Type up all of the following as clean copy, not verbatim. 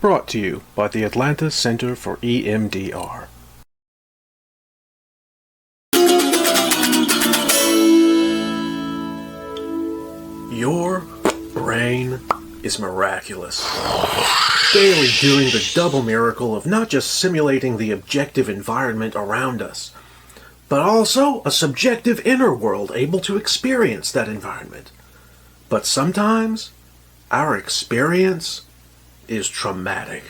Brought to you by the Atlanta Center for EMDR. Your brain is miraculous. Daily doing the double miracle of not just simulating the objective environment around us, but also a subjective inner world able to experience that environment. But sometimes, our experience is traumatic.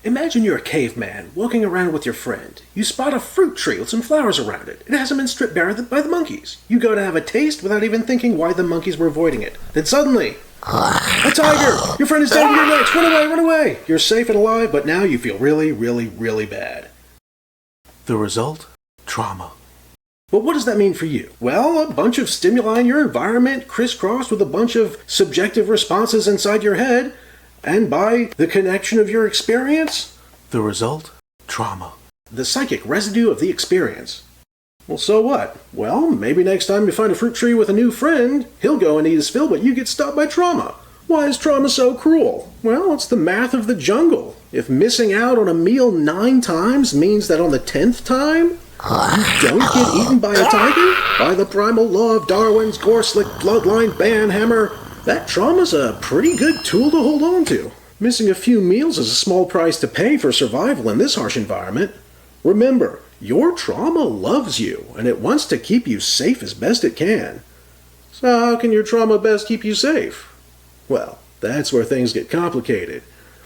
Imagine you're a caveman walking around with your friend. You spot a fruit tree with some flowers around it. It hasn't been stripped bare by the monkeys. You go to have a taste without even thinking why the monkeys were avoiding it. Then suddenly, a tiger! Your friend is dead to your legs! Run away, run away! You're safe and alive, but now you feel really, really, really bad. The result? Trauma. But what does that mean for you? Well, a bunch of stimuli in your environment crisscrossed with a bunch of subjective responses inside your head, and by the connection of your experience, the result? Trauma. The psychic residue of the experience. Well, so what? Well, maybe next time you find a fruit tree with a new friend, he'll go and eat his fill, but you get stopped by trauma. Why is trauma so cruel? Well, it's the math of the jungle. If missing out on a meal 9 times means that on the 10th time, you don't get eaten by a tiger? By the primal law of Darwin's gore-slick bloodline banhammer, that trauma's a pretty good tool to hold on to. Missing a few meals is a small price to pay for survival in this harsh environment. Remember, your trauma loves you, and it wants to keep you safe as best it can. So how can your trauma best keep you safe? Well, that's where things get complicated.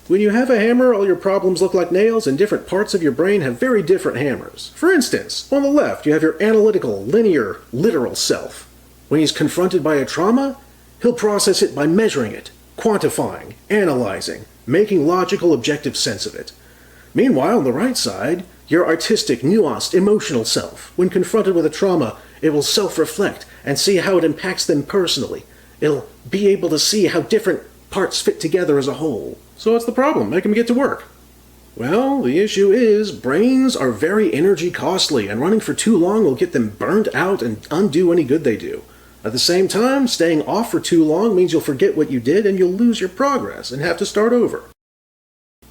When you have a hammer, all your problems look like nails, and different parts of your brain have very different hammers. For instance, on the left, you have your analytical, linear, literal self. When he's confronted by a trauma, he'll process it by measuring it, quantifying, analyzing, making logical, objective sense of it. Meanwhile, on the right side, your artistic, nuanced, emotional self. When confronted with a trauma, it will self-reflect and see how it impacts them personally. It'll be able to see how different parts fit together as a whole. So what's the problem? Make them get to work. Well, the issue is brains are very energy costly, and running for too long will get them burned out and undo any good they do. At the same time, staying off for too long means you'll forget what you did and you'll lose your progress and have to start over.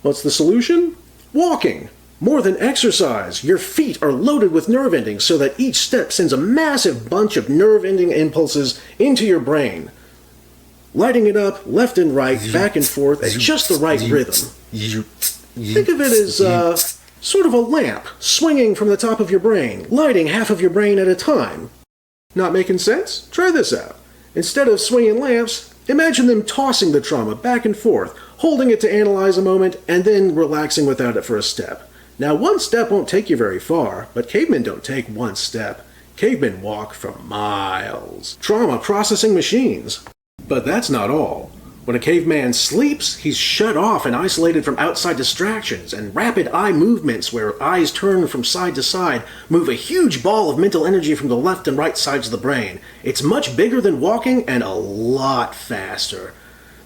What's the solution? Walking. More than exercise. Your feet are loaded with nerve endings so that each step sends a massive bunch of nerve ending impulses into your brain, lighting it up left and right, back and forth at just the right rhythm. Think of it as sort of a lamp swinging from the top of your brain, lighting half of your brain at a time. Not making sense? Try this out. Instead of swinging lamps, imagine them tossing the trauma back and forth, holding it to analyze a moment, and then relaxing without it for a step. Now, one step won't take you very far, but cavemen don't take one step. Cavemen walk for miles. Trauma processing machines. But that's not all. When a caveman sleeps, he's shut off and isolated from outside distractions, and rapid eye movements, where eyes turn from side to side, move a huge ball of mental energy from the left and right sides of the brain. It's much bigger than walking and a lot faster.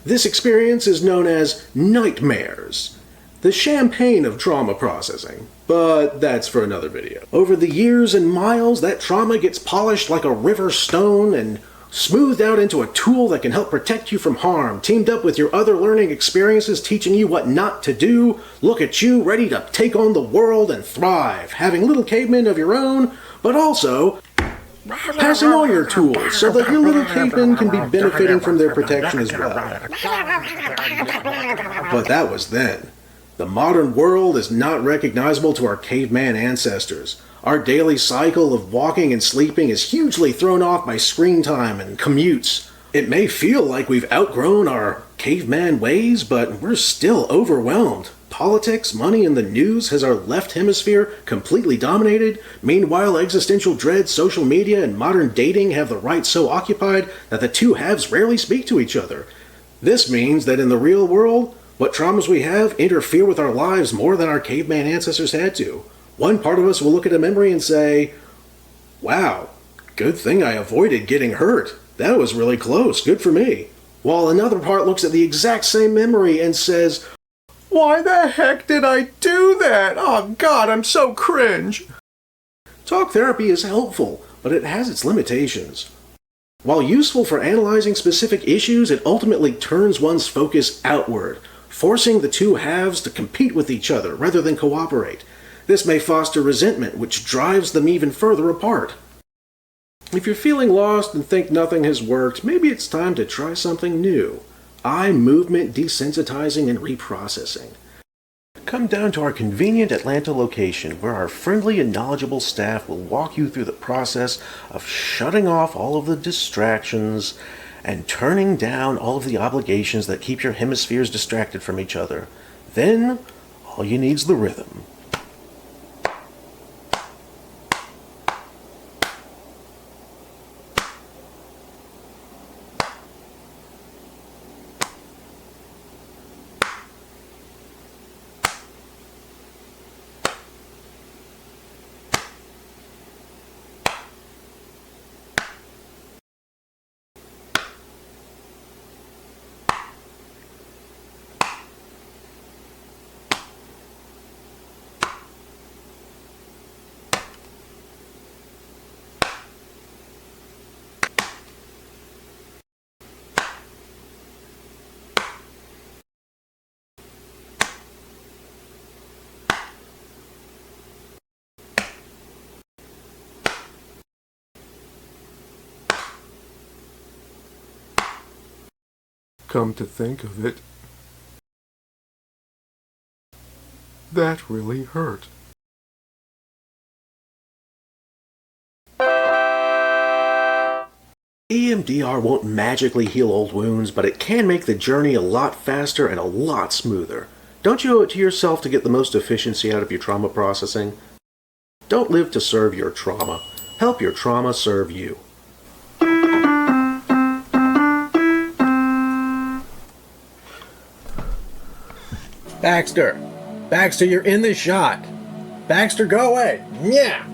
This experience is known as nightmares, the champagne of trauma processing. But that's for another video. Over the years and miles, that trauma gets polished like a river stone and smoothed out into a tool that can help protect you from harm, teamed up with your other learning experiences teaching you what not to do. Look at you, ready to take on the world and thrive, having little cavemen of your own, but also passing on your tools so that your little cavemen can be benefiting from their protection as well. But that was then. The modern world is not recognizable to our caveman ancestors. Our daily cycle of walking and sleeping is hugely thrown off by screen time and commutes. It may feel like we've outgrown our caveman ways, but we're still overwhelmed. Politics, money, and the news has our left hemisphere completely dominated. Meanwhile, existential dread, social media, and modern dating have the right so occupied that the two halves rarely speak to each other. This means that in the real world, what traumas we have interfere with our lives more than our caveman ancestors had to. One part of us will look at a memory and say, wow, good thing I avoided getting hurt. That was really close, good for me. While another part looks at the exact same memory and says, why the heck did I do that? Oh God, I'm so cringe. Talk therapy is helpful, but it has its limitations. While useful for analyzing specific issues, it ultimately turns one's focus outward, forcing the two halves to compete with each other rather than cooperate. This may foster resentment, which drives them even further apart. If you're feeling lost and think nothing has worked, maybe it's time to try something new. Eye movement desensitizing and reprocessing. Come down to our convenient Atlanta location, where our friendly and knowledgeable staff will walk you through the process of shutting off all of the distractions and turning down all of the obligations that keep your hemispheres distracted from each other. Then, all you need's the rhythm. Come to think of it, that really hurt. EMDR won't magically heal old wounds, but it can make the journey a lot faster and a lot smoother. Don't you owe it to yourself to get the most efficiency out of your trauma processing? Don't live to serve your trauma. Help your trauma serve you. Baxter! Baxter, you're in the shot! Baxter, go away! Yeah!